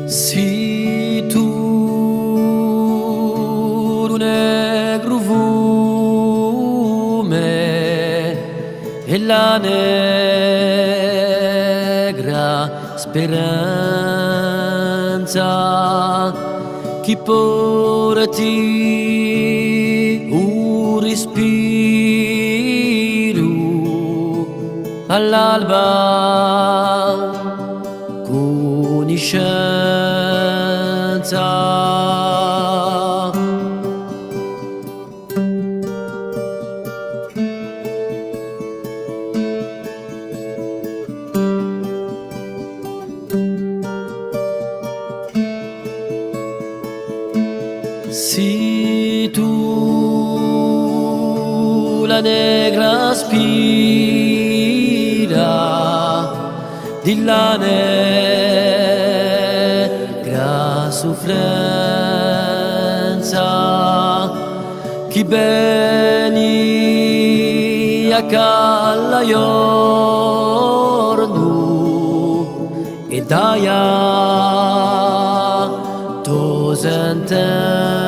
Si tu un negro vume e la negra speranza che porti un respiro all'alba conoscenza. Si tu la negra spira di la negra sofferenza chi beni a calla giorno e daia to sentenza.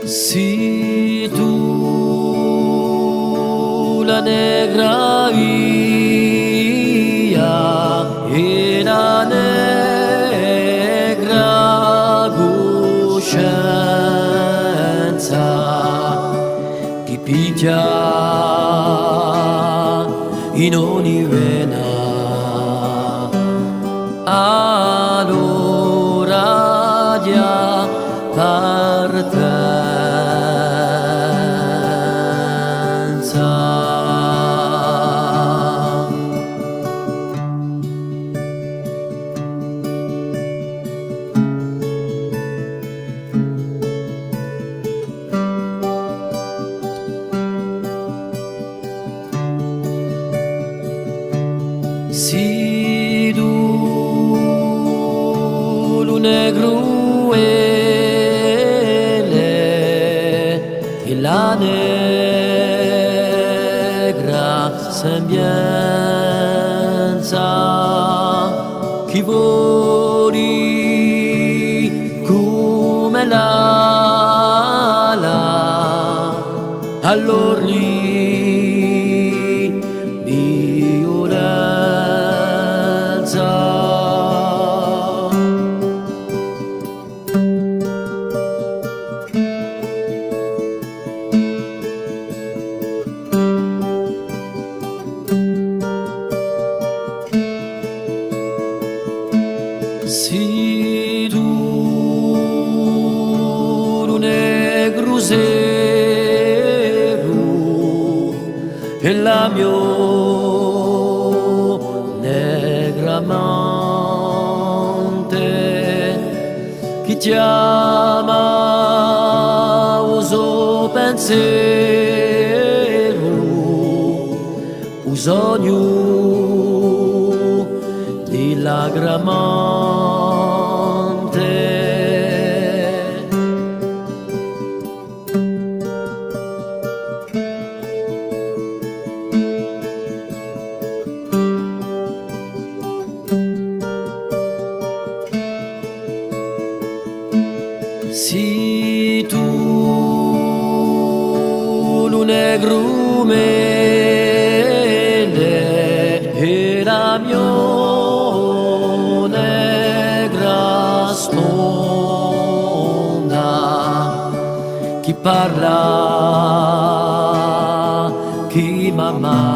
Si tu la negra via e la negra coscienza che piglia in ogni vena, allora dia partenza. Si tu lo negro e la negra sembianza chi voli come l'ala all'orli si tu un negro zero e la mio negra amante che ti ama uso pensiero usogno di lagramante. Si tu lo negro mele e la mio negra sponda chi parla chi mamma